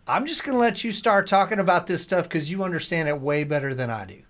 I'm just going to let you start talking about this stuff because you understand it way better than I do.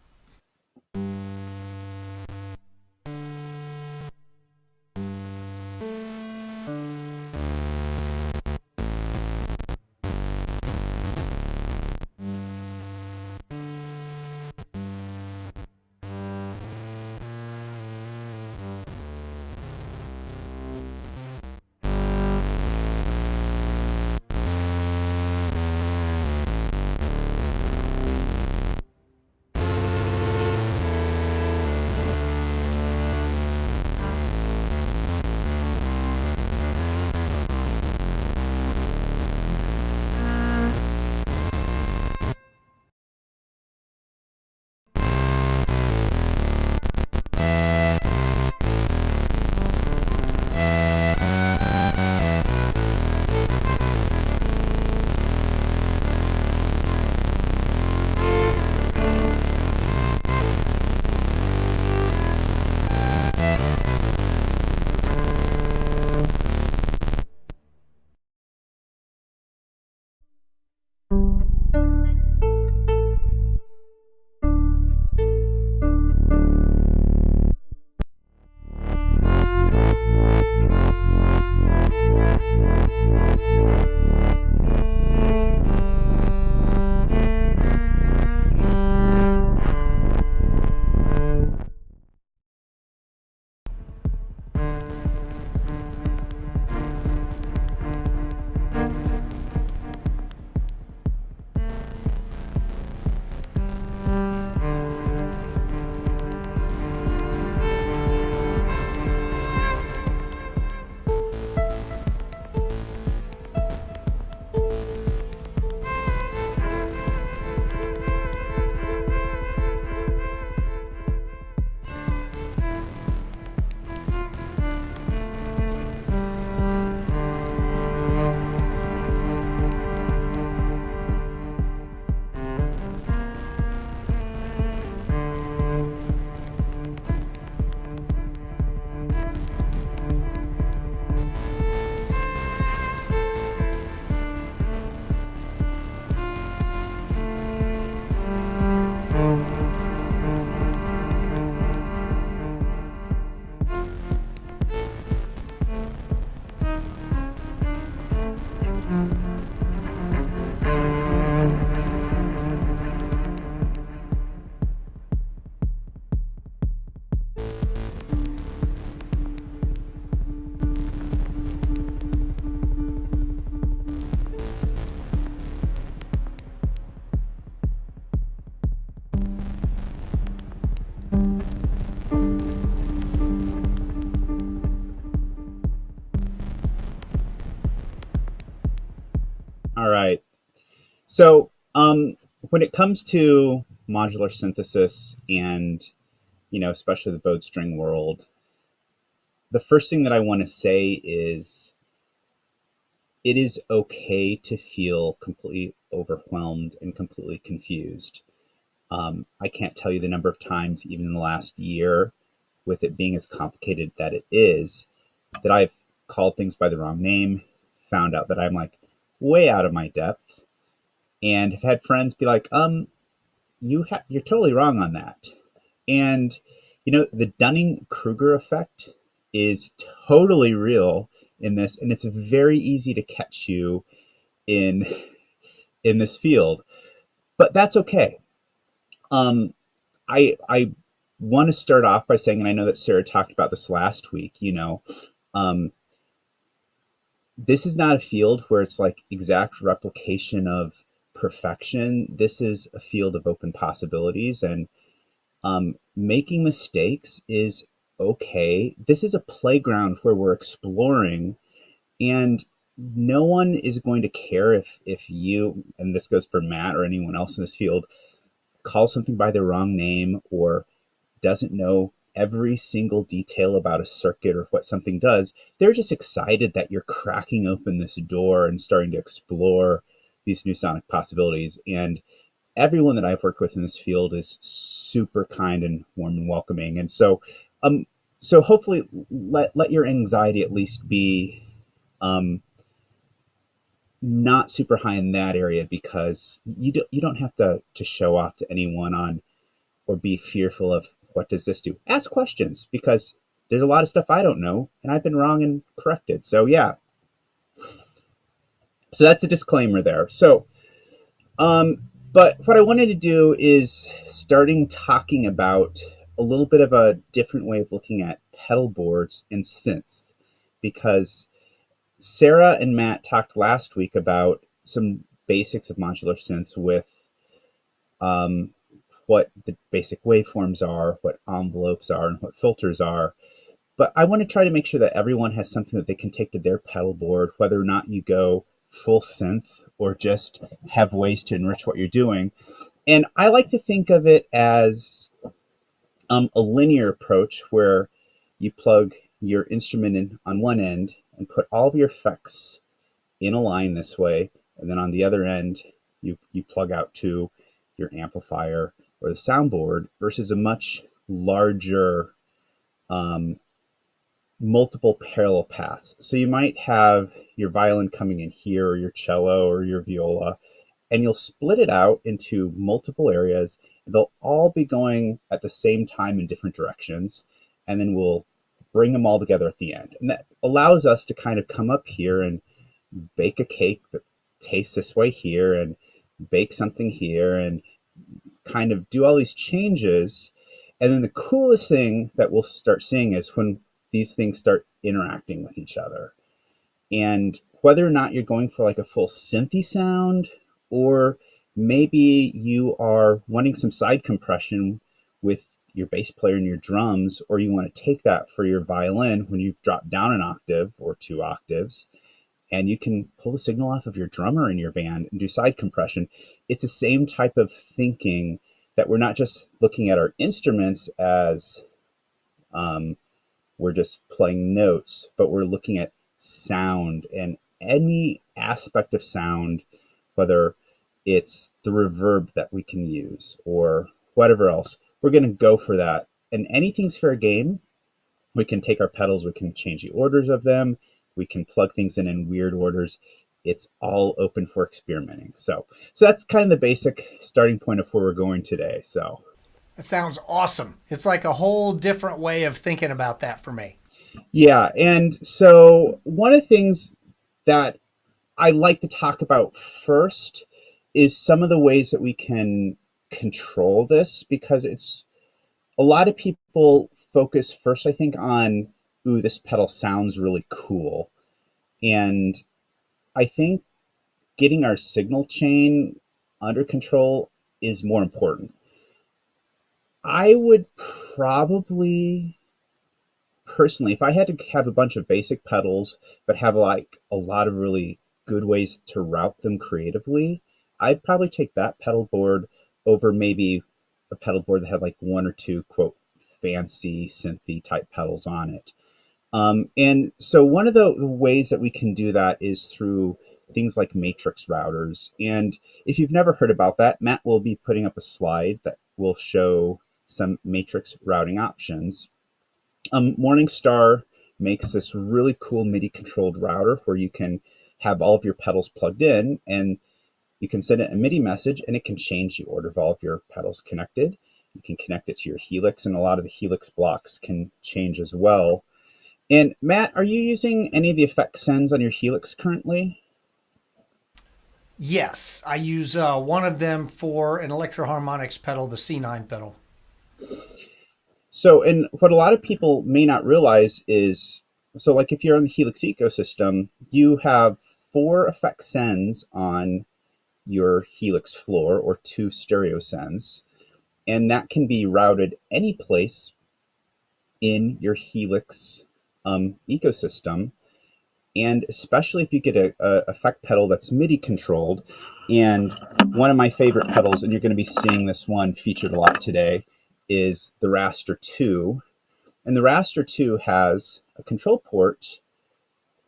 All right. So, when it comes to modular synthesis and, especially the bowed string world, the first thing that I want to say is it is okay to feel completely overwhelmed and completely confused. I can't tell you the number of times, even in the last year, with it being as complicated that it is, that I've called things by the wrong name, found out that I'm like way out of my depth, and have had friends be like, you're totally wrong on that. And the Dunning Kruger effect is totally real in this, and it's very easy to catch you in in this field. But that's okay. Um, I want to start off by saying, and I know that Sarah talked about this last week. Um, this is not a field where it's like exact replication of perfection. This is a field of open possibilities, and making mistakes is okay. This is a playground where we're exploring, and no one is going to care if you, and this goes for Matt or anyone else in this field, calls something by the wrong name or doesn't know every single detail about a circuit or what something does. They're just excited that you're cracking open this door and starting to explore these new sonic possibilities. And everyone that I've worked with in this field is super kind and warm and welcoming. And um, so hopefully let your anxiety at least be um, not super high in that area because you don't have to show off to anyone on or be fearful of what does this do. Ask questions because there's a lot of stuff I don't know and I've been wrong and corrected. So yeah, so that's a disclaimer there. So but what I wanted to do is starting talking about a little bit of a different way of looking at pedal boards and synths because Sarah and Matt talked last week about some basics of modular synths with um, what the basic waveforms are, what envelopes are, and what filters are. But I want to try to make sure that everyone has something that they can take to their pedal board, whether or not you go full synth or just have ways to enrich what you're doing. And I like to think of it as a linear approach where you plug your instrument in on one end and put all of your effects in a line this way, and then on the other end you plug out to your amplifier or the soundboard versus a much larger um, multiple parallel paths. So you might have your violin coming in here or your cello or your viola, and you'll split it out into multiple areas. They'll all be going at the same time in different directions, and then we'll bring them all together at the end. And that allows us to kind of come up here and bake a cake that tastes this way here and bake something here and kind of do all these changes. And then the coolest thing that we'll start seeing is when these things start interacting with each other. And whether or not you're going for like a full synthy sound, or maybe you are wanting some side compression with your bass player and your drums, or you want to take that for your violin when you've dropped down an octave or 2 octaves, and you can pull the signal off of your drummer in your band and do side compression. It's the same type of thinking that we're not just looking at our instruments as we're just playing notes, but we're looking at sound and any aspect of sound, whether it's the reverb that we can use or whatever else. We're going to go for that. And anything's fair game. We can take our pedals, we can change the orders of them, we can plug things in weird orders. It's all open for experimenting. So that's kind of the basic starting point of where we're going today. So That sounds awesome. It's like a whole different way of thinking about that for me. yeah, and so one of the things that I like to talk about first is some of the ways that we can control this, because it's a lot of people focus first, I think, on, ooh, this pedal sounds really cool. And I think getting our signal chain under control is more important. I would probably personally, if I had to have a bunch of basic pedals, but have like a lot of really good ways to route them creatively, I'd probably take that pedal board over maybe a pedal board that had like 1 or 2 quote fancy synthy type pedals on it. And so one of the ways that we can do that is through things like matrix routers. And if you've never heard about that, Matt will be putting up a slide that will show some matrix routing options. Morningstar makes this really cool MIDI controlled router where you can have all of your pedals plugged in, and you can send it a MIDI message and it can change the order of all of your pedals connected. You can connect it to your Helix, and a lot of the Helix blocks can change as well. And Matt, are you using any of the effect sends on your Helix currently? Yes, I use one of them for an electroharmonics pedal, the C9 pedal. So, and what a lot of people may not realize is, so like if you're on the Helix ecosystem, you have 4 effect sends on your Helix floor, or 2 stereo sends, and that can be routed any place in your Helix ecosystem. And especially if you get a effect pedal that's MIDI controlled, and one of my favorite pedals, and you're going to be seeing this one featured a lot today, is the Raster 2. And the Raster 2 has a control port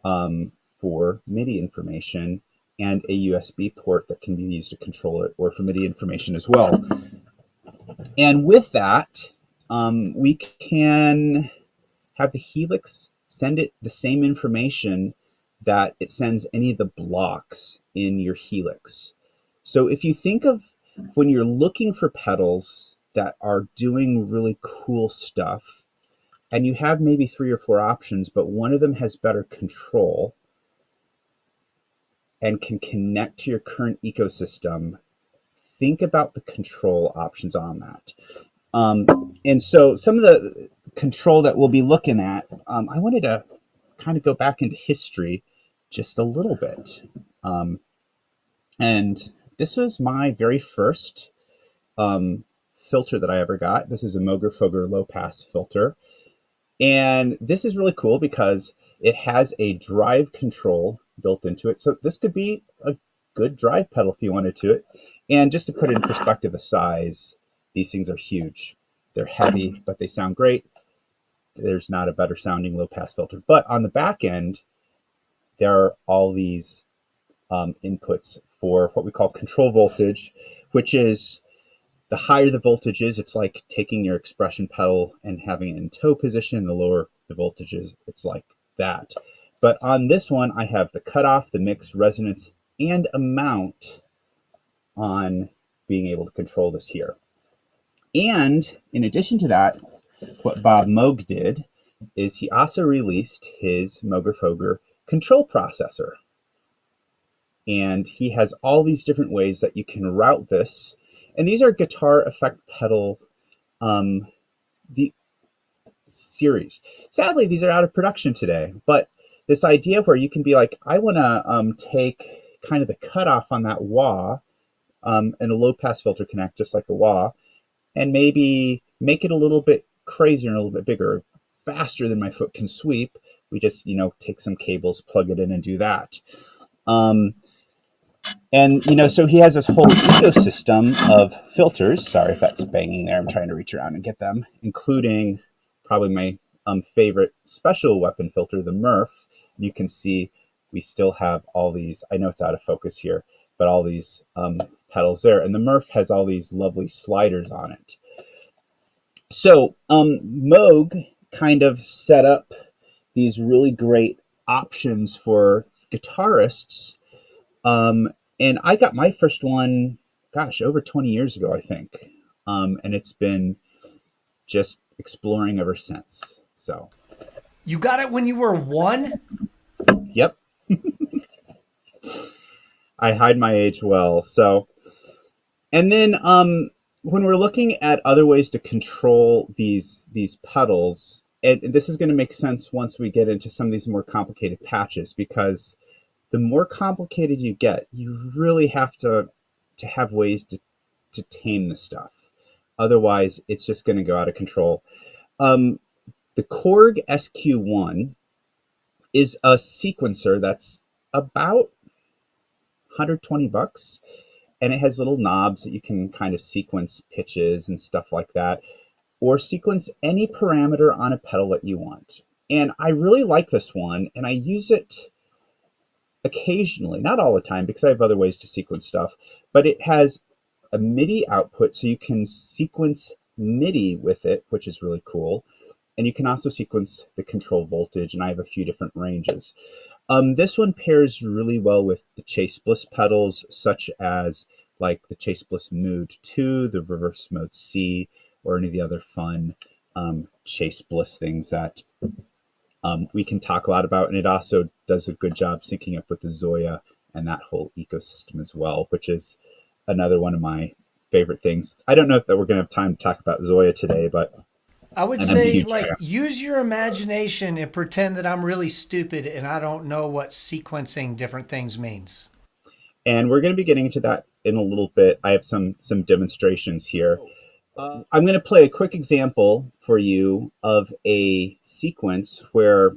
for MIDI information and a USB port that can be used to control it, or for MIDI information as well. And with that, we can have the Helix send it the same information that it sends any of the blocks in your helix. So if you think of when you're looking for pedals that are doing really cool stuff, and you have maybe 3 or 4 options, but one of them has better control and can connect to your current ecosystem, think about the control options on that. And so some of the control that we'll be looking at, I wanted to kind of go back into history just a little bit. And this was my very first filter that I ever got. This is a Moger-Foger low-pass filter. And this is really cool because it has a drive control built into it. So this could be a good drive pedal if you wanted to. And just to put it in perspective, the size, these things are huge. They're heavy, but they sound great. There's not a better sounding low pass filter. But on the back end, there are all these inputs for what we call control voltage, which is the higher the voltage is, it's like taking your expression pedal and having it in toe position. The lower the voltage is, it's like that. But on this one, I have the cutoff, the mix, resonance, and amount on being able to control this here. And in addition to that, what Bob Moog did is he also released his Moger-Foger control processor. And he has all these different ways that you can route this. And these are guitar effect pedal the series. Sadly, these are out of production today. But this idea where you can be like, I want to take kind of the cutoff on that wah and a low pass filter connect, just like a wah, and maybe make it a little bit crazier and a little bit bigger, faster than my foot can sweep. We just, take some cables, plug it in, and do that. And, so he has this whole ecosystem of filters. Sorry if that's banging there. I'm trying to reach around and get them, including probably my favorite special weapon filter, the Murph. You can see we still have all these, I know it's out of focus here, but all these pedals there. And the Murph has all these lovely sliders on it. So Moog kind of set up these really great options for guitarists. And I got my first one, over 20 years ago, I think. And it's been just exploring ever since. So. You got it when you were 1? Yep. I hide my age well. So, and then when we're looking at other ways to control these pedals, and this is going to make sense once we get into some of these more complicated patches, because the more complicated you get, you really have to have ways to tame the stuff. Otherwise, it's just going to go out of control. The Korg SQ1 is a sequencer that's about $120, and it has little knobs that you can kind of sequence pitches and stuff like that, or sequence any parameter on a pedal that you want. And I really like this one, and I use it occasionally, not all the time, because I have other ways to sequence stuff, but it has a MIDI output, so you can sequence MIDI with it, which is really cool. And you can also sequence the control voltage, and I have a few different ranges. This one pairs really well with the Chase Bliss pedals, such as like the Chase Bliss Mood 2, the Reverse Mode C, or any of the other fun Chase Bliss things that we can talk a lot about. And it also does a good job syncing up with the Zoya and that whole ecosystem as well, which is another one of my favorite things. I don't know if that we're going to have time to talk about Zoya today, but I would say, use your imagination and pretend that I'm really stupid and I don't know what sequencing different things means. And we're going to be getting into that in a little bit. I have some demonstrations here. I'm going to play a quick example for you of a sequence where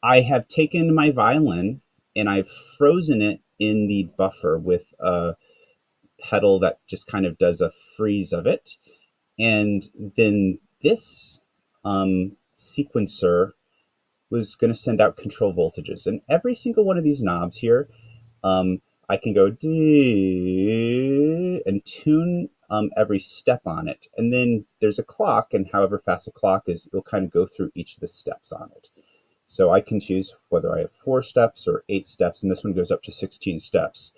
I have taken my violin and I've frozen it in the buffer with a pedal that just kind of does a freeze of it. And then this sequencer was going to send out control voltages. And every single one of these knobs here, I can go D and tune every step on it. And then there's a clock, and however fast the clock is, it'll kind of go through each of the steps on it. So I can choose whether I have 4 steps or 8 steps, and this one goes up to 16 steps.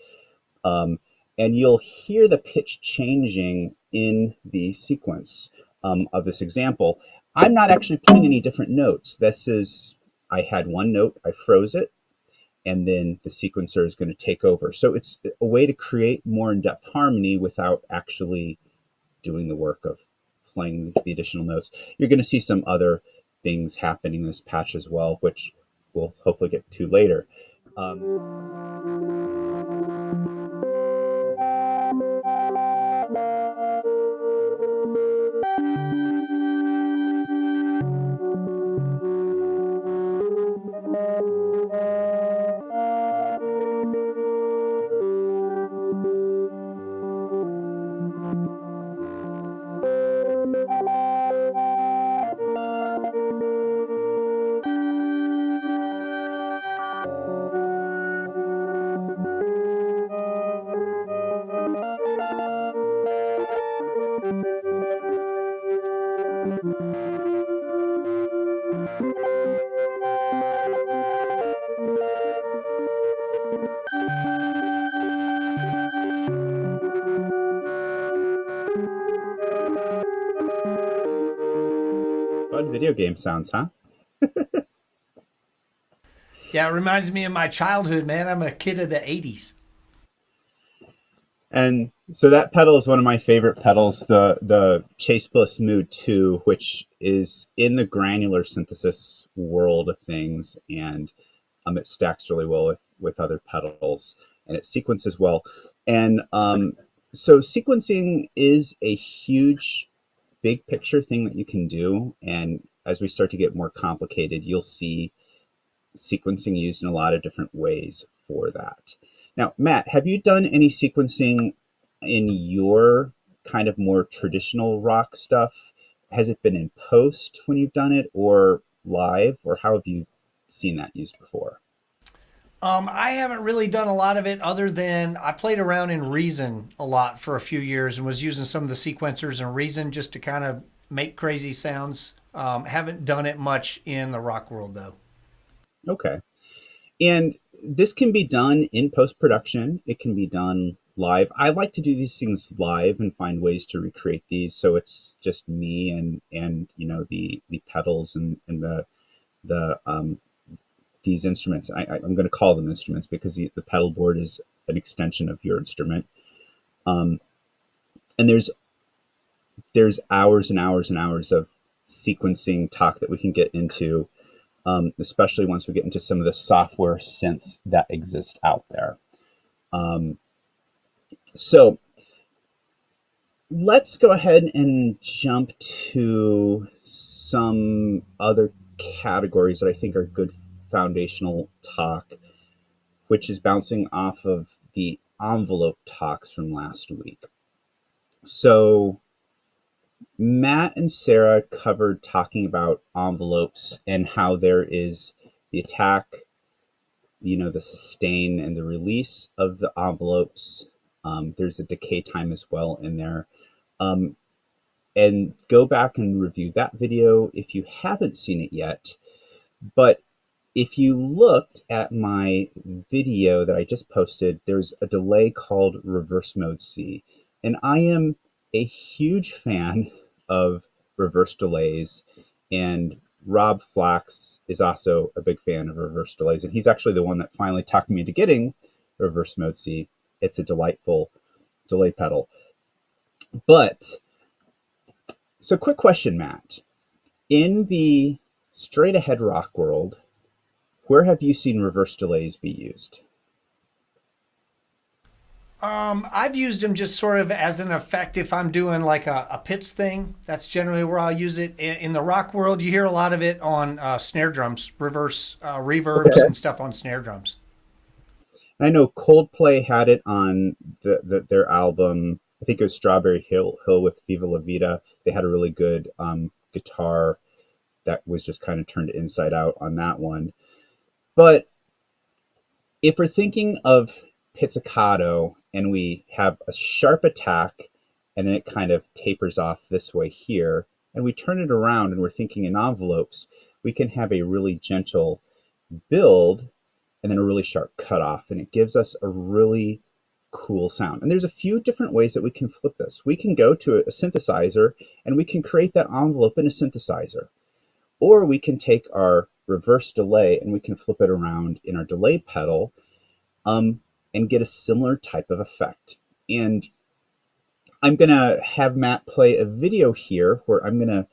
Um, and you'll hear the pitch changing in the sequence of this example. I'm not actually playing any different notes. I had one note, I froze it, and then the sequencer is going to take over. So it's a way to create more in-depth harmony without actually doing the work of playing the additional notes. You're going to see some other things happening in this patch as well, which we'll hopefully get to later. Fun video game sounds, huh? Yeah, it reminds me of my childhood, man. I'm a kid of the 80s. And so that pedal is one of my favorite pedals, the Chase Bliss Mood 2, which is in the granular synthesis world of things, and it stacks really well with other pedals, and it sequences well. And so sequencing is a huge, big picture thing that you can do, and as we start to get more complicated, you'll see sequencing used in a lot of different ways for that. Now, Matt, have you done any sequencing in your kind of more traditional rock stuff? Has it been in post when you've done it, or live, or how have you seen that used before? I haven't really done a lot of it other than I played around in Reason a lot for a few years and was using some of the sequencers in Reason just to kind of make crazy sounds. Haven't done it much in the rock world though. Okay. And this can be done in post production, it can be done live. I like to do these things live and find ways to recreate these so it's just me and the pedals and the these instruments. I'm going to call them instruments because the pedal board is an extension of your instrument. Um, and there's hours and hours and hours of sequencing talk that we can get into, especially once we get into some of the software synths that exist out there. Um, so let's go ahead and jump to some other categories that I think are good foundational talk, which is bouncing off of the envelope talks from last week. So Matt and Sarah covered talking about envelopes and how there is the attack, the sustain and the release of the envelopes. There's a decay time as well in there. And go back and review that video if you haven't seen it yet. But if you looked at my video that I just posted, there's a delay called reverse mode C. And I am a huge fan of reverse delays. And Rob Flax is also a big fan of reverse delays. And he's actually the one that finally talked me into getting reverse mode C. It's a delightful delay pedal. So quick question, Matt. In the straight ahead rock world, where have you seen reverse delays be used? I've used them just sort of as an effect if I'm doing like a pits thing. That's generally where I'll use it. In the rock world, you hear a lot of it on snare drums, reverse reverbs and stuff on snare drums. I know Coldplay had it on their album. I think it was Strawberry Hill with Viva La Vida. They had a really good guitar that was just kind of turned inside out on that one. But if we're thinking of pizzicato and we have a sharp attack and then it kind of tapers off this way here, and we turn it around and we're thinking in envelopes, we can have a really gentle build and then a really sharp cutoff, and it gives us a really cool sound. And there's a few different ways that we can flip this. We can go to a synthesizer and we can create that envelope in a synthesizer. Or we can take our reverse delay and we can flip it around in our delay pedal and get a similar type of effect. And I'm going to have Matt play a video here where I'm going to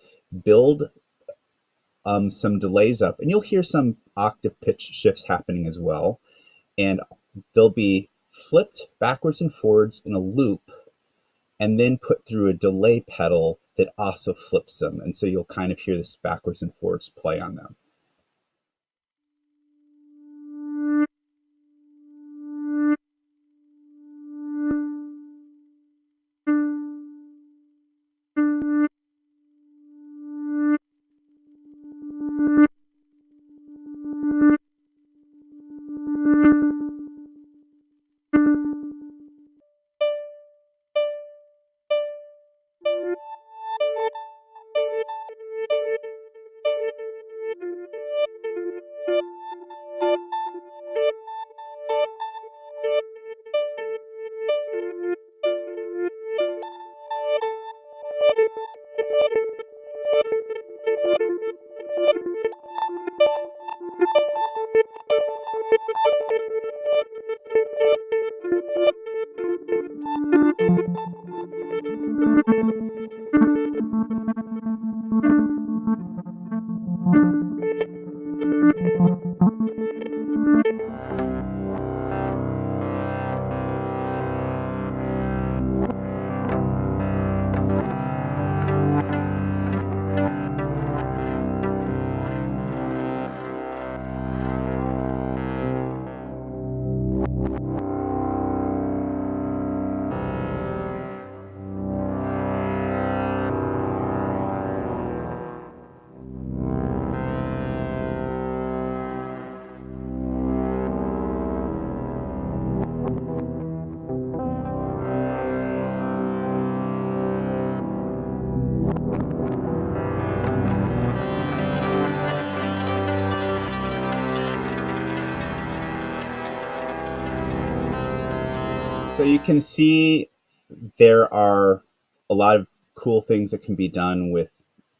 build some delays up, and you'll hear some octave pitch shifts happening as well. And they'll be flipped backwards and forwards in a loop and then put through a delay pedal that also flips them. And so you'll kind of hear this backwards and forwards play on them. So you can see there are a lot of cool things that can be done with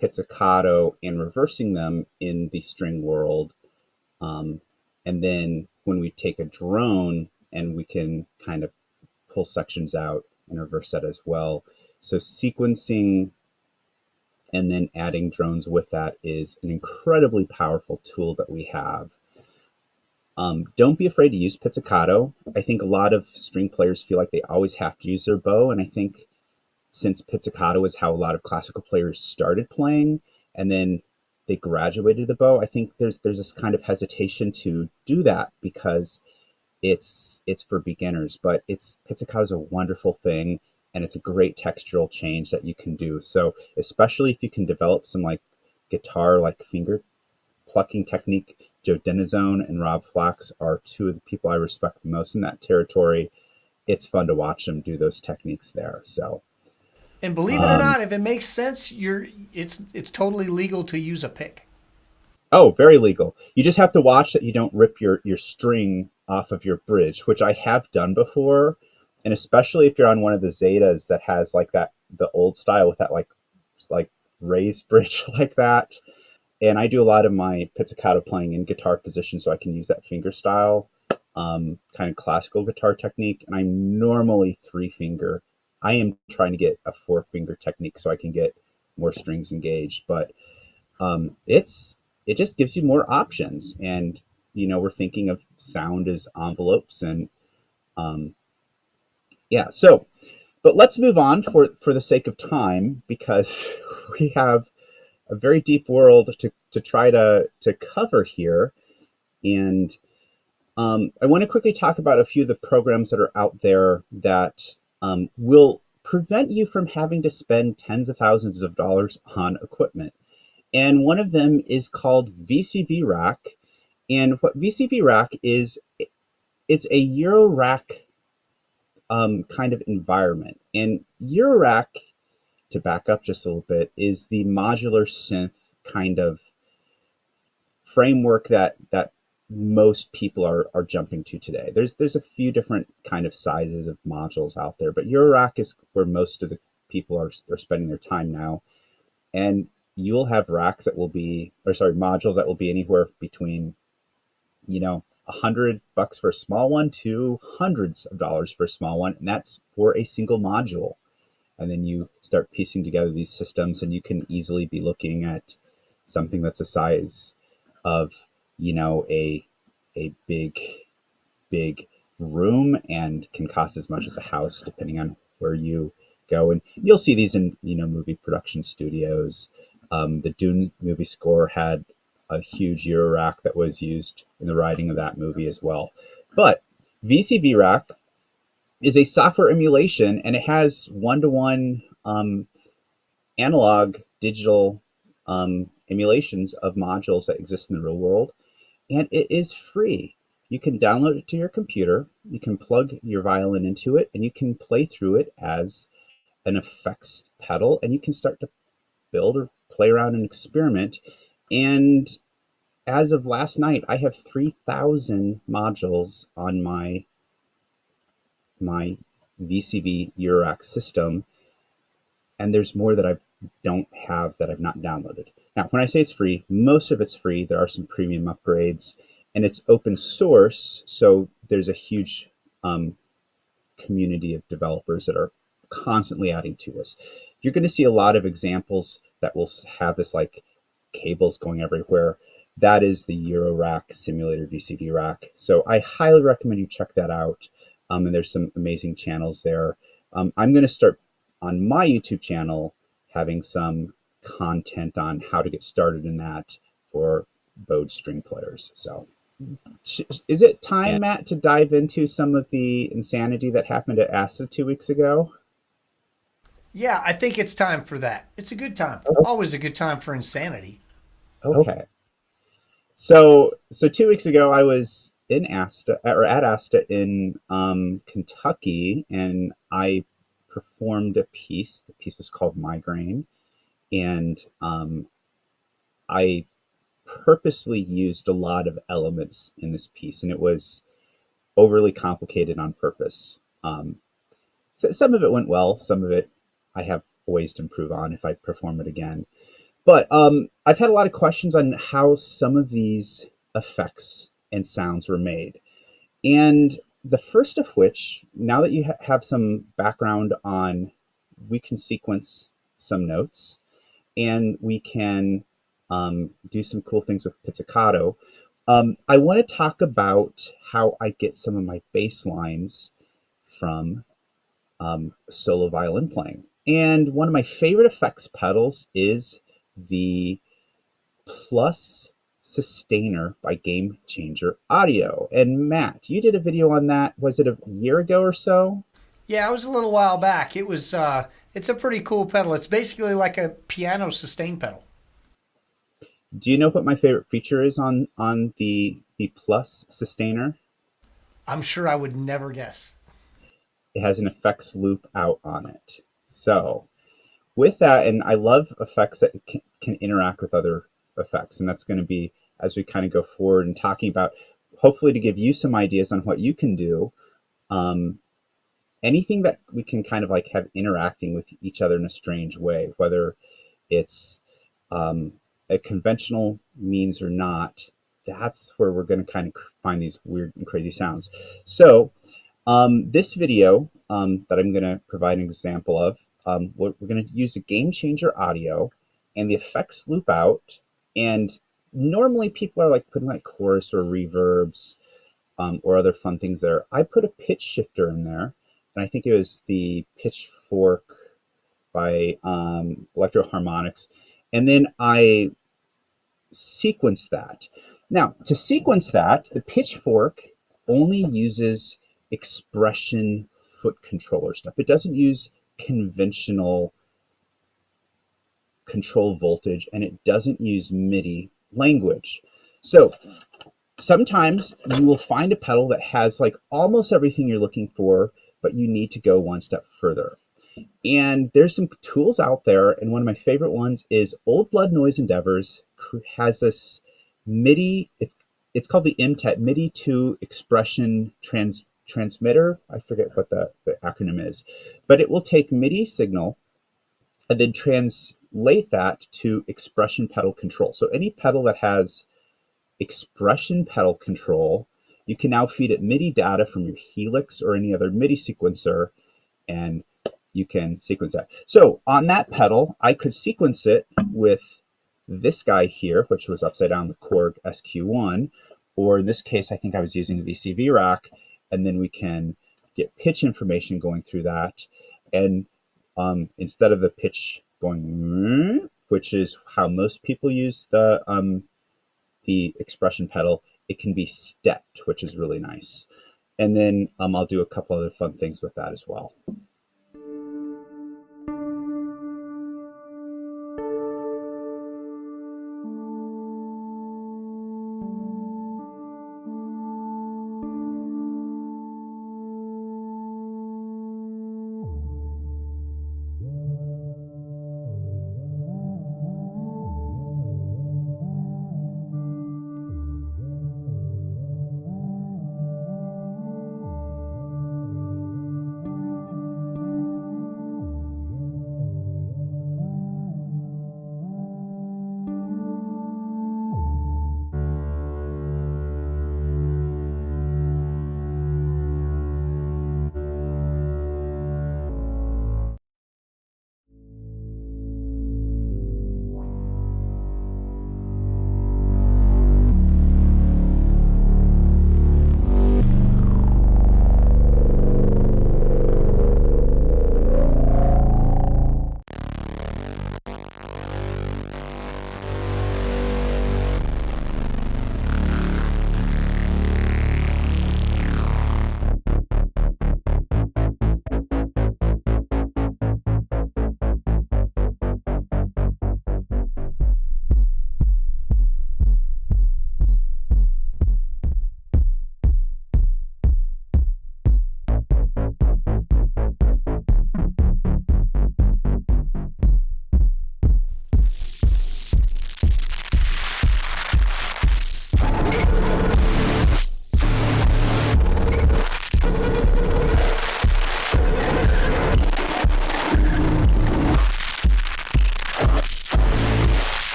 pizzicato and reversing them in the string world. And then when we take a drone and we can kind of pull sections out and reverse that as well. So sequencing and then adding drones with that is an incredibly powerful tool that we have. Don't be afraid to use pizzicato. I think a lot of string players feel like they always have to use their bow, and I think since pizzicato is how a lot of classical players started playing, and then they graduated the bow, I think there's this kind of hesitation to do that because it's for beginners. But pizzicato is a wonderful thing, and it's a great textural change that you can do. So especially if you can develop some like guitar like finger plucking technique. Joe Denizone and Rob Flax are two of the people I respect the most in that territory. It's fun to watch them do those techniques there. So, And believe it or not, if it makes sense, it's totally legal to use a pick. oh, very legal. You just have to watch that you don't rip your string off of your bridge, which I have done before. And especially if you're on one of the Zetas that has like that, the old style with that like raised bridge like that. And I do a lot of my pizzicato playing in guitar position so I can use that finger style, kind of classical guitar technique. And I'm normally 3-finger. I am trying to get a 4-finger technique so I can get more strings engaged. But it just gives you more options. And, we're thinking of sound as envelopes. And yeah, so, but let's move on for the sake of time because we have a very deep world to try to cover here. And I want to quickly talk about a few of the programs that are out there that will prevent you from having to spend tens of thousands of dollars on equipment. And one of them is called VCV Rack. And what VCV Rack is, it's a Euro Rack kind of environment. And Euro Rack, to back up just a little bit, is the modular synth kind of framework that most people are jumping to today. There's a few different kind of sizes of modules out there, but Eurorack is where most of the people are spending their time now. And you'll have racks that will be, or sorry, modules that will be anywhere between, $100 for a small one to hundreds of dollars for a small one, and that's for a single module. And then you start piecing together these systems, and you can easily be looking at something that's the size of, a big room, and can cost as much as a house depending on where you go. And you'll see these in movie production studios. The Dune movie score had a huge Euro rack that was used in the writing of that movie as well. But VCV Rack is a software emulation, and it has one-to-one analog digital emulations of modules that exist in the real world, and it is free. You can download it to your computer, you can plug your violin into it, and you can play through it as an effects pedal, and you can start to build or play around and experiment. And as of last night, I have 3,000 modules on my VCV Eurorack system, and there's more that I don't have that I've not downloaded. Now, when I say it's free, most of it's free. There are some premium upgrades, and it's open source, so there's a huge community of developers that are constantly adding to this. You're going to see a lot of examples that will have this like cables going everywhere. That is the Eurorack simulator VCV Rack. So I highly recommend you check that out. And there's some amazing channels there. I'm going to start on my YouTube channel having some content on how to get started in that for bowed string players. So is it time, Matt, to dive into some of the insanity that happened at ASTA 2 weeks ago? Yeah, I think it's time for that. It's a good time. Always a good time for insanity. Okay. So 2 weeks ago, I was in ASTA, or at ASTA in Kentucky, and I performed a piece. The piece was called Migraine, and I purposely used a lot of elements in this piece, and it was overly complicated on purpose. So some of it went well, some of it I have ways to improve on if I perform it again. But I've had a lot of questions on how some of these effects and sounds were made. And the first of which, now that you have some background on, we can sequence some notes, and we can do some cool things with pizzicato. I want to talk about how I get some of my bass lines from solo violin playing. And one of my favorite effects pedals is the Plus Sustainer by Game Changer Audio. And Matt, you did a video on that. Was it a year ago or so? Yeah, it was a little while back. It was it's a pretty cool pedal. It's basically like a piano sustain pedal. Do you know what my favorite feature is on the Plus Sustainer? I'm sure I would never guess. It has an effects loop out on it. So with that, and I love effects that can interact with other effects, and that's going to be as we kind of go forward and talking about, hopefully to give you some ideas on what you can do. Anything that we can kind of like have interacting with each other in a strange way, whether it's a conventional means or not, that's where we're going to kind of find these weird and crazy sounds. So this video that I'm going to provide an example of, we're going to use a Game Changer Audio and the effects loop out. And normally people are like putting like chorus or reverbs or other fun things there. I put a pitch shifter in there, and I think it was the Pitchfork by Electro Harmonics. And then I sequence that. Now, to sequence that, the Pitchfork only uses expression foot controller stuff. It doesn't use conventional control voltage, and it doesn't use MIDI language. So sometimes you will find a pedal that has like almost everything you're looking for, but you need to go one step further. And there's some tools out there, and one of my favorite ones is Old Blood Noise Endeavors has this MIDI. It's called the MTET, MIDI to Expression Transmitter. I forget what the acronym is, but it will take MIDI signal and then translate that to expression pedal control. So any pedal that has expression pedal control, you can now feed it MIDI data from your Helix or any other MIDI sequencer, and you can sequence that. So on that pedal, I could sequence it with this guy here, which was upside down, the Korg SQ1, or in this case, I think I was using a VCV Rack, and then we can get pitch information going through that. And instead of the pitch going, which is how most people use the expression pedal, it can be stepped, which is really nice. And then I'll do a couple other fun things with that as well.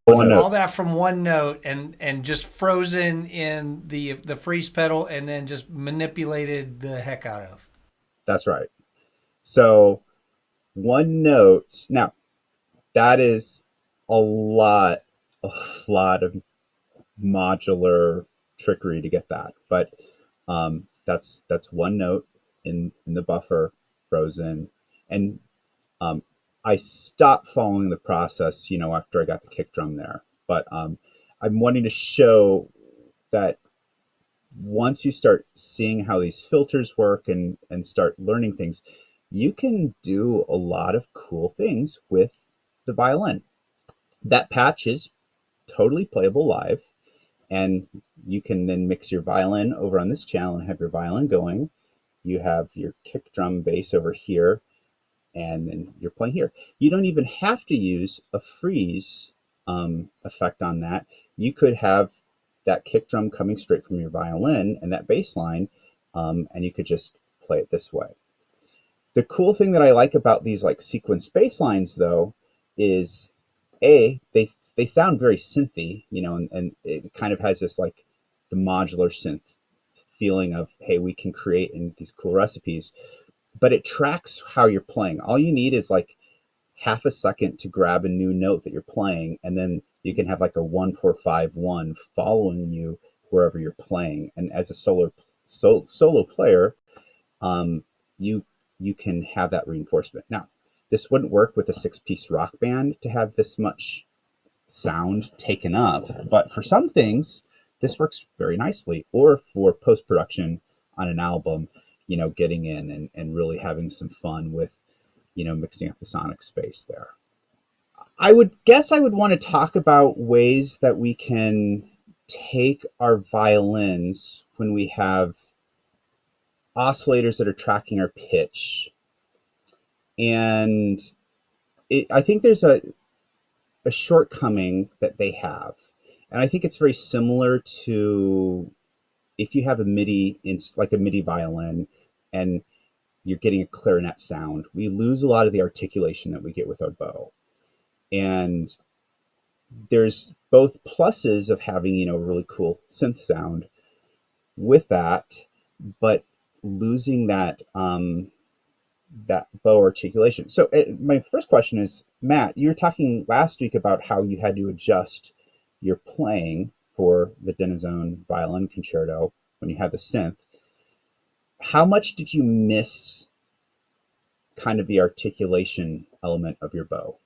One All note. that from one note, and just frozen in the freeze pedal, and then just manipulated the heck out of. That's right. So one note. Now that is a lot, a lot of modular trickery to get that, but that's one note in the buffer, frozen, and um, I stopped following the process, after I got the kick drum there. But I'm wanting to show that once you start seeing how these filters work and start learning things, you can do a lot of cool things with the violin. That patch is totally playable live, and you can then mix your violin over on this channel and have your violin going. You have your kick drum bass over here, and then you're playing here. You don't even have to use a freeze effect on that. You could have that kick drum coming straight from your violin and that bass line, and you could just play it this way. The cool thing that I like about these like sequence bass lines though is they sound very synthy, and it kind of has this like the modular synth feeling of, hey, we can create in these cool recipes, but it tracks how you're playing. All you need is like half a second to grab a new note that you're playing, and then you can have like a 1-4-5-1 following you wherever you're playing. And as a solo player, you can have that reinforcement. Now, this wouldn't work with a 6-piece rock band to have this much sound taken up, but for some things, this works very nicely. Or for post-production on an album, getting in and really having some fun with, mixing up the sonic space there. I would want to talk about ways that we can take our violins when we have oscillators that are tracking our pitch. And I think there's a shortcoming that they have. And I think it's very similar to if you have a MIDI, like a MIDI violin, and you're getting a clarinet sound, we lose a lot of the articulation that we get with our bow. And there's both pluses of having, a really cool synth sound with that, but losing that that bow articulation. So my first question is, Matt, you were talking last week about how you had to adjust your playing for the Denizone violin concerto when you had the synth. How much did you miss kind of the articulation element of your bow?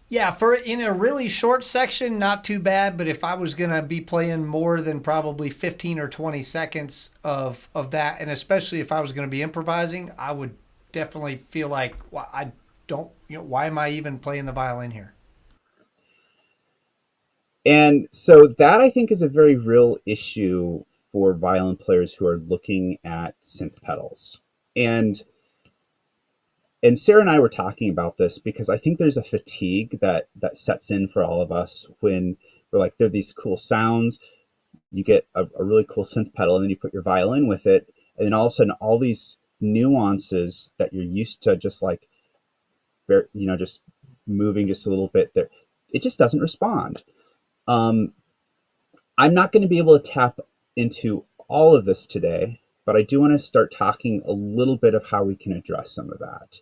Yeah, for in a really short section, not too bad. But if I was gonna be playing more than probably 15 or 20 seconds of that, and especially if I was gonna be improvising, I would definitely feel like, well, I don't, why am I even playing the violin here? And so that I think is a very real issue for violin players who are looking at synth pedals. And Sarah and I were talking about this because I think there's a fatigue that sets in for all of us when we're like, there are these cool sounds. You get a really cool synth pedal, and then you put your violin with it, and then all of a sudden, all these nuances that you're used to, just like, just moving just a little bit there, it just doesn't respond. I'm not going to be able to tap into all of this today, but I do want to start talking a little bit of how we can address some of that.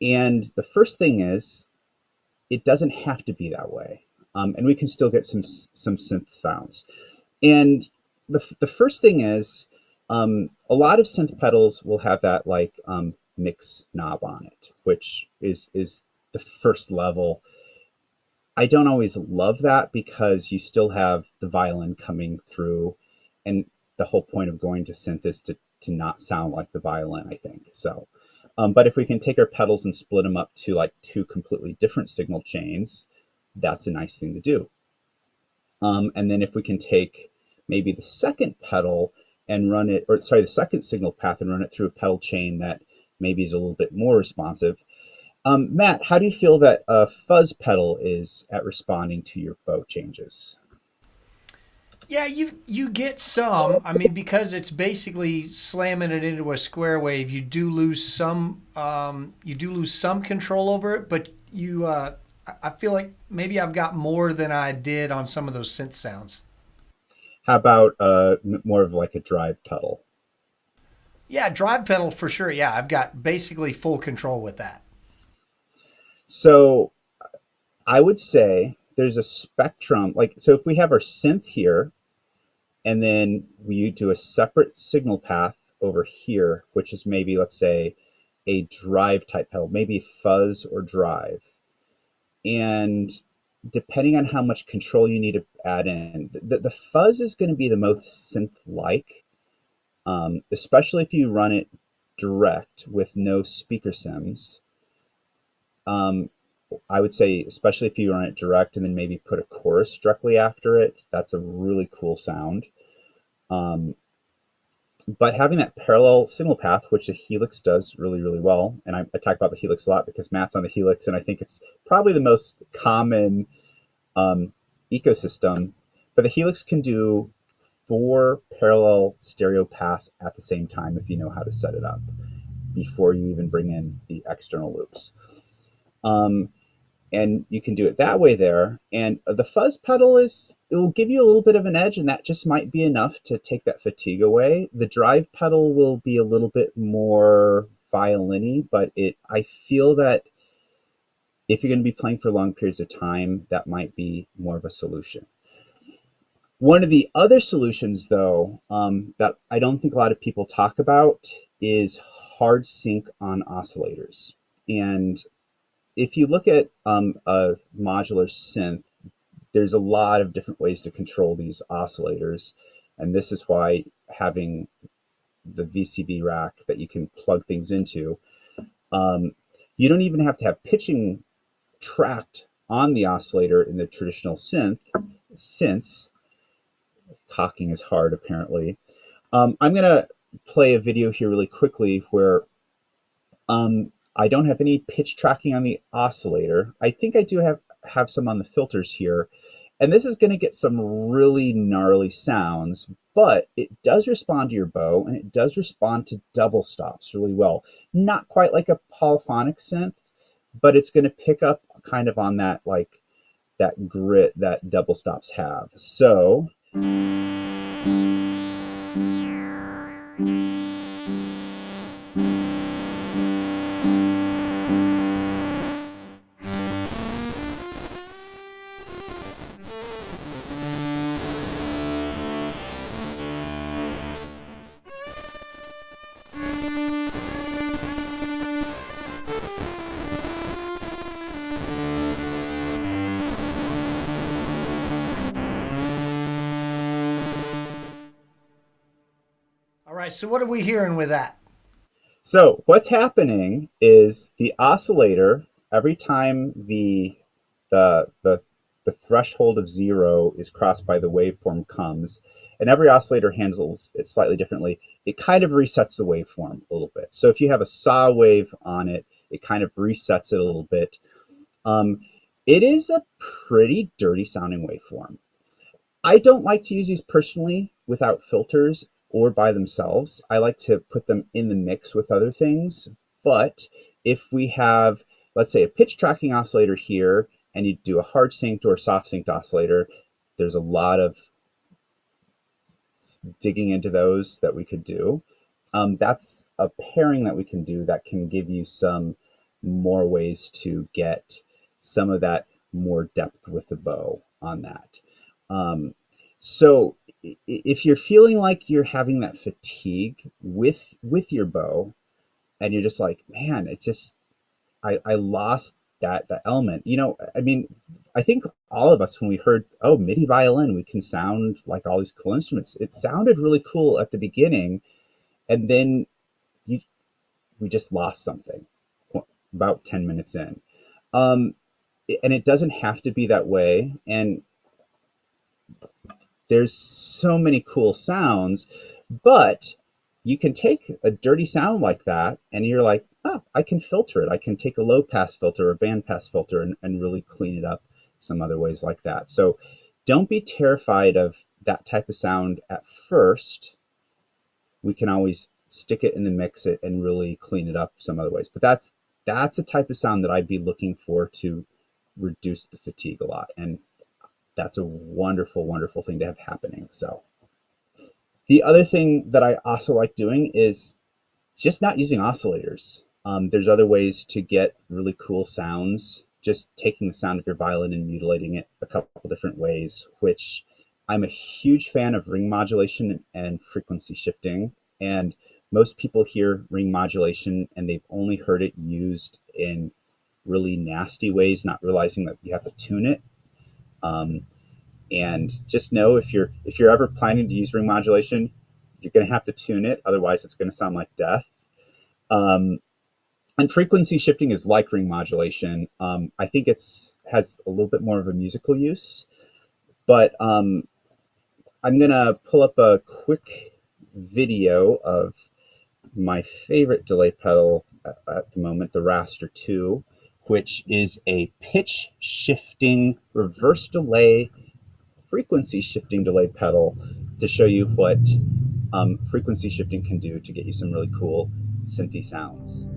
And the first thing is, it doesn't have to be that way. And we can still get some synth sounds. And the first thing is, a lot of synth pedals will have that like mix knob on it, which is the first level. I don't always love that because you still have the violin coming through, and the whole point of going to synth is to not sound like the violin, I think. So, but if we can take our pedals and split them up to like two completely different signal chains, that's a nice thing to do. And then if we can take maybe the second pedal and run it, or sorry, the second signal path and run it through a pedal chain that maybe is a little bit more responsive. Matt, how do you feel that a fuzz pedal is at responding to your bow changes? Yeah, you get some. I mean, because it's basically slamming it into a square wave, you do lose some control over it. But I feel like maybe I've got more than I did on some of those synth sounds. How about more of like a drive pedal? Yeah, drive pedal for sure. Yeah, I've got basically full control with that. So I would say there's a spectrum. Like, so if we have our synth here, and then we do a separate signal path over here, which is maybe, let's say, a drive type pedal, maybe fuzz or drive. And depending on how much control you need to add in, the fuzz is going to be the most synth-like, especially if you run it direct with no speaker sims. I would say, especially if you run it direct and then maybe put a chorus directly after it, that's a really cool sound. But having that parallel signal path, which the Helix does really, really well, and I talk about the Helix a lot because Matt's on the Helix, and I think it's probably the most common, ecosystem, but the Helix can do 4 parallel stereo pass at the same time if you know how to set it up before you even bring in the external loops. And you can do it that way there. And the fuzz pedal it will give you a little bit of an edge, and that just might be enough to take that fatigue away. The drive pedal will be a little bit more violin-y, but I feel that if you're going to be playing for long periods of time, that might be more of a solution. One of the other solutions, though, that I don't think a lot of people talk about is hard sync on oscillators. And if you look at a modular synth, there's a lot of different ways to control these oscillators. And this is why having the VCV rack that you can plug things into, you don't even have to have pitching tracked on the oscillator in the traditional synths. Talking is hard, apparently. I'm going to play a video here really quickly where I don't have any pitch tracking on the oscillator. I think I do have some on the filters here. And this is going to get some really gnarly sounds, but it does respond to your bow, and it does respond to double stops really well. Not quite like a polyphonic synth, but it's going to pick up kind of on that, like, that grit that double stops have. So All right, so what are we hearing with that? So what's happening is the oscillator, every time the threshold of 0 is crossed by the waveform comes, and every oscillator handles it slightly differently, it kind of resets the waveform a little bit. So if you have a saw wave on it, it kind of resets it a little bit. It is a pretty dirty sounding waveform. I don't like to use these personally without filters or by themselves. I like to put them in the mix with other things. But if we have, let's say, a pitch tracking oscillator here, and you do a hard synced or soft synced oscillator, there's a lot of digging into those that we could do. That's a pairing that we can do that can give you some more ways to get some of that more depth with the bow on that. So if you're feeling like you're having that fatigue with your bow, and you're just like, man, it's just, I lost that element. You know, I mean, I think all of us, when we heard, oh, MIDI violin, we can sound like all these cool instruments. It sounded really cool at the beginning, and then we just lost something about 10 minutes in. And it doesn't have to be that way. And there's so many cool sounds, but you can take a dirty sound like that and you're like, oh, I can filter it. I can take a low pass filter or band pass filter and really clean it up some other ways like that. So don't be terrified of that type of sound at first. We can always stick it in the mix it and really clean it up some other ways. But that's a type of sound that I'd be looking for to reduce the fatigue a lot. And that's a wonderful, wonderful thing to have happening. So the other thing that I also like doing is just not using oscillators. There's other ways to get really cool sounds, just taking the sound of your violin and mutilating it a couple different ways, which I'm a huge fan of ring modulation and frequency shifting. And most people hear ring modulation and they've only heard it used in really nasty ways, not realizing that you have to tune it. And just know if you're ever planning to use ring modulation, you're going to have to tune it. Otherwise, it's going to sound like death. And frequency shifting is like ring modulation. I think has a little bit more of a musical use. But I'm going to pull up a quick video of my favorite delay pedal at the moment, the Raster 2, which is a pitch shifting reverse delay frequency shifting delay pedal to show you what frequency shifting can do to get you some really cool synthy sounds.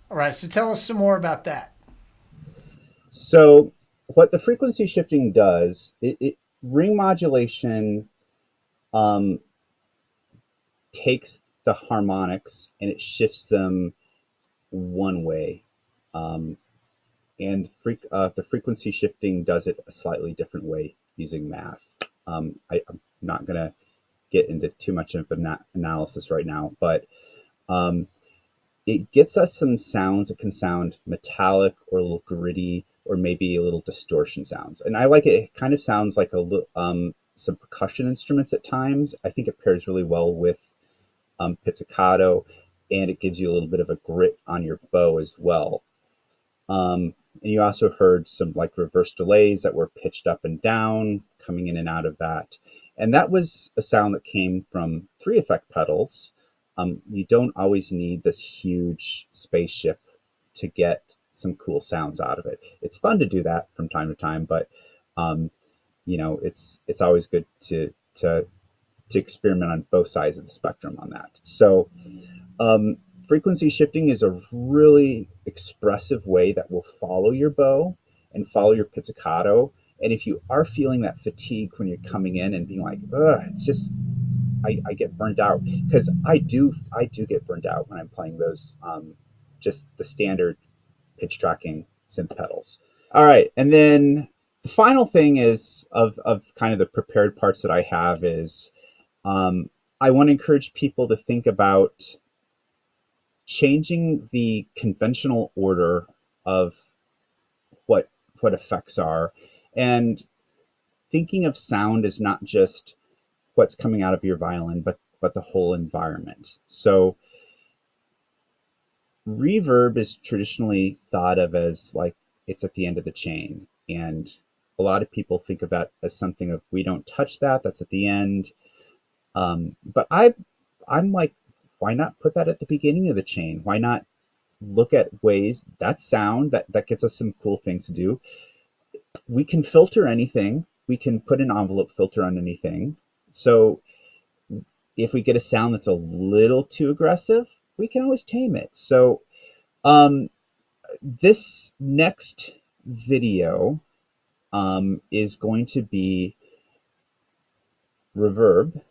All right, so tell us some more about that. So what the frequency shifting does, ring modulation takes the harmonics and it shifts them one way. And the frequency shifting does it a slightly different way using math. I'm not going to get into too much of an analysis right now, but it gets us some sounds that can sound metallic or a little gritty or maybe a little distortion sounds. And I like it. It kind of sounds like some percussion instruments at times. I think it pairs really well with pizzicato, and it gives you a little bit of a grit on your bow as well. And you also heard some like reverse delays that were pitched up and down, coming in and out of that. And that was a sound that came from 3 effect pedals. You don't always need this huge spaceship to get some cool sounds out of it. It's fun to do that from time to time, but it's always good to experiment on both sides of the spectrum on that. So frequency shifting is a really expressive way that will follow your bow and follow your pizzicato. And if you are feeling that fatigue when you're coming in and being like, ugh, it's just, I get burnt out, because I do get burnt out when I'm playing those, just the standard pitch tracking synth pedals. All right. And then the final thing is of kind of the prepared parts that I have is, I want to encourage people to think about changing the conventional order of what effects are, and thinking of sound as not just what's coming out of your violin, but the whole environment. So reverb is traditionally thought of as like it's at the end of the chain, and a lot of people think of that as something of, we don't touch that, that's at the end. But I'm like, why not put that at the beginning of the chain? Why not look at ways that sound that gets us some cool things to do? We can filter anything. We can put an envelope filter on anything. So if we get a sound that's a little too aggressive, we can always tame it. So this next video is going to be reverb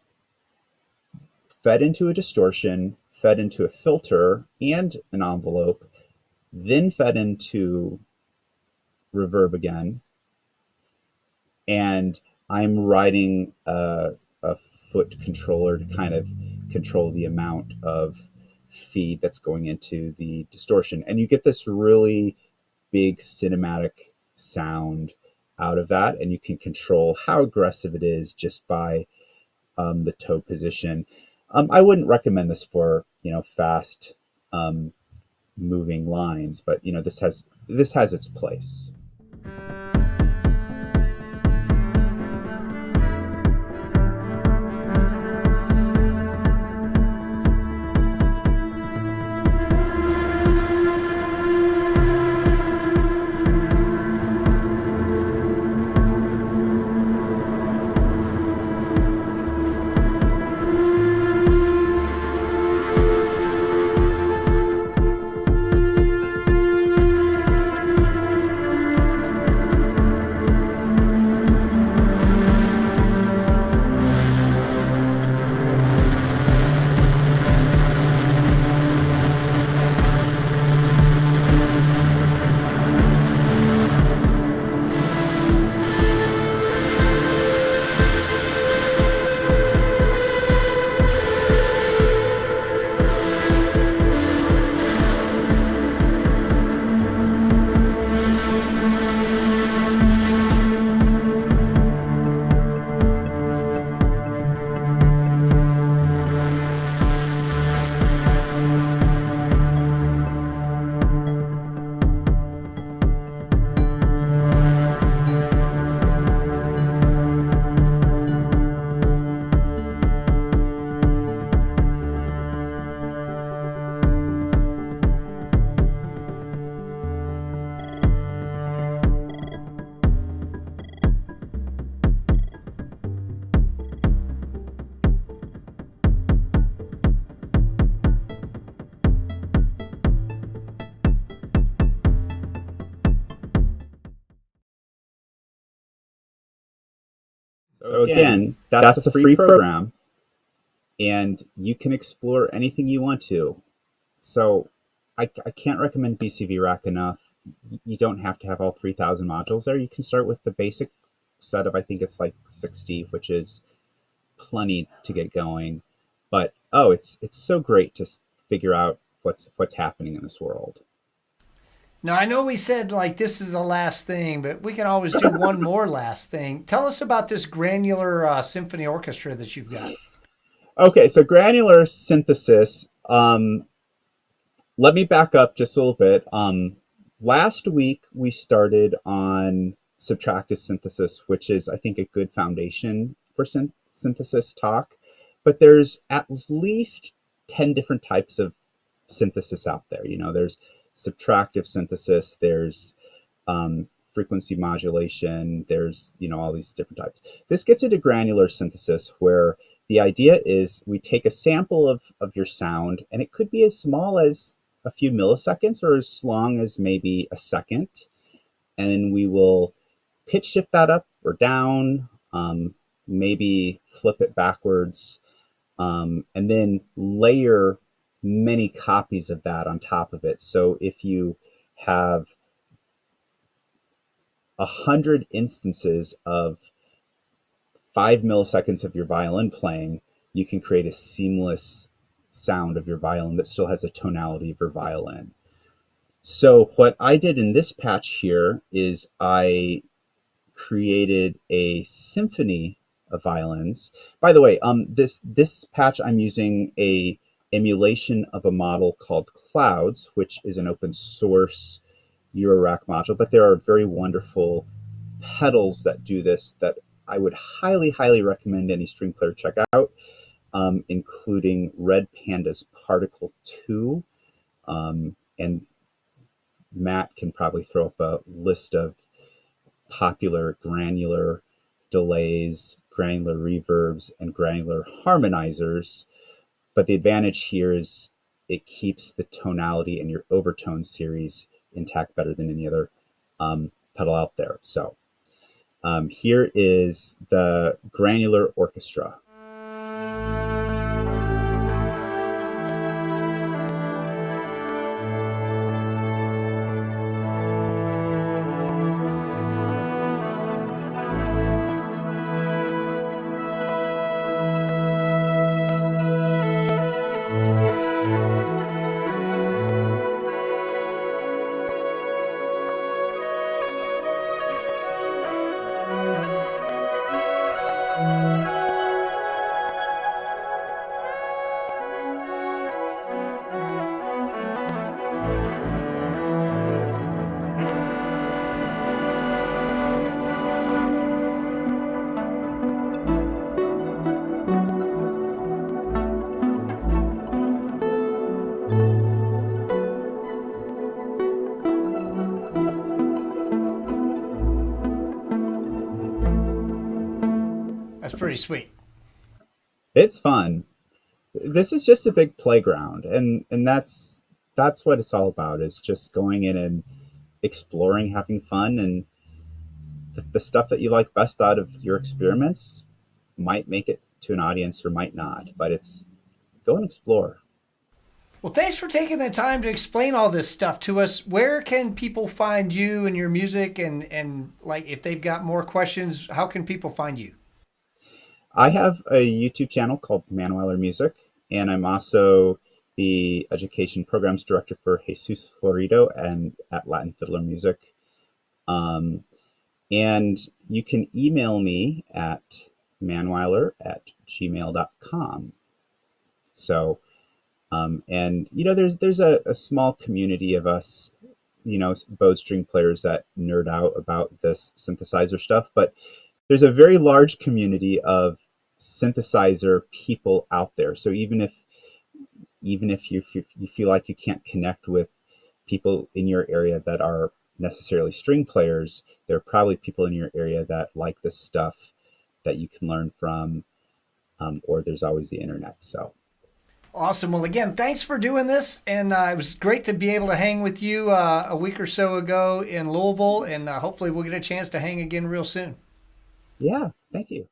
fed into a distortion, fed into a filter and an envelope, then fed into reverb again. And I'm writing a foot controller to kind of control the amount of feed that's going into the distortion. And you get this really big cinematic sound out of that. And you can control how aggressive it is just by the toe position. I wouldn't recommend this for, fast moving lines, but this has its place. So again, that's a free program, and you can explore anything you want to. So I can't recommend VCV Rack enough. You don't have to have all 3,000 modules there. You can start with the basic set of, I think it's like 60, which is plenty to get going. But oh, it's so great to figure out what's happening in this world. Now, I know we said like this is the last thing, but we can always do one more last thing. Tell us about this granular symphony orchestra that you've got. Okay, so granular synthesis. Let me back up just a little bit. Last week we started on subtractive synthesis, which is, I think, a good foundation for synthesis talk. But there's at least 10 different types of synthesis out there. There's subtractive synthesis, there's frequency modulation, there's, all these different types. This gets into granular synthesis, where the idea is we take a sample of your sound, and it could be as small as a few milliseconds or as long as maybe a second. And then we will pitch shift that up or down, maybe flip it backwards, and then layer many copies of that on top of it. So if you have 100 instances of 5 milliseconds of your violin playing, you can create a seamless sound of your violin that still has a tonality of your violin. So what I did in this patch here is I created a symphony of violins. By the way, this patch I'm using a emulation of a model called Clouds, which is an open source Eurorack module, but there are very wonderful pedals that do this that I would highly, highly recommend any string player check out, including Red Panda's Particle 2. And Matt can probably throw up a list of popular granular delays, granular reverbs, and granular harmonizers. But the advantage here is it keeps the tonality in your overtone series intact better than any other pedal out there. So here is the Granular Orchestra. That's pretty sweet. It's fun. This is just a big playground, and that's what it's all about, is just going in and exploring, having fun, and the stuff that you like best out of your experiments might make it to an audience or might not, but it's go and explore. Well, thanks for taking the time to explain all this stuff to us. Where can people find you and your music, and like if they've got more questions, how can people find you? I have a YouTube channel called Manweiler Music, and I'm also the education programs director for Jesus Florido and at Latin Fiddler Music. And you can email me at manweiler@gmail.com. So, and there's a small community of us, bowed string players that nerd out about this synthesizer stuff, but there's a very large community of synthesizer people out there. So even if you feel like you can't connect with people in your area that are necessarily string players, there are probably people in your area that like this stuff that you can learn from, or there's always the internet. So Awesome. Well, again, thanks for doing this, and it was great to be able to hang with you a week or so ago in Louisville, and hopefully we'll get a chance to hang again real soon. yeah, thank you.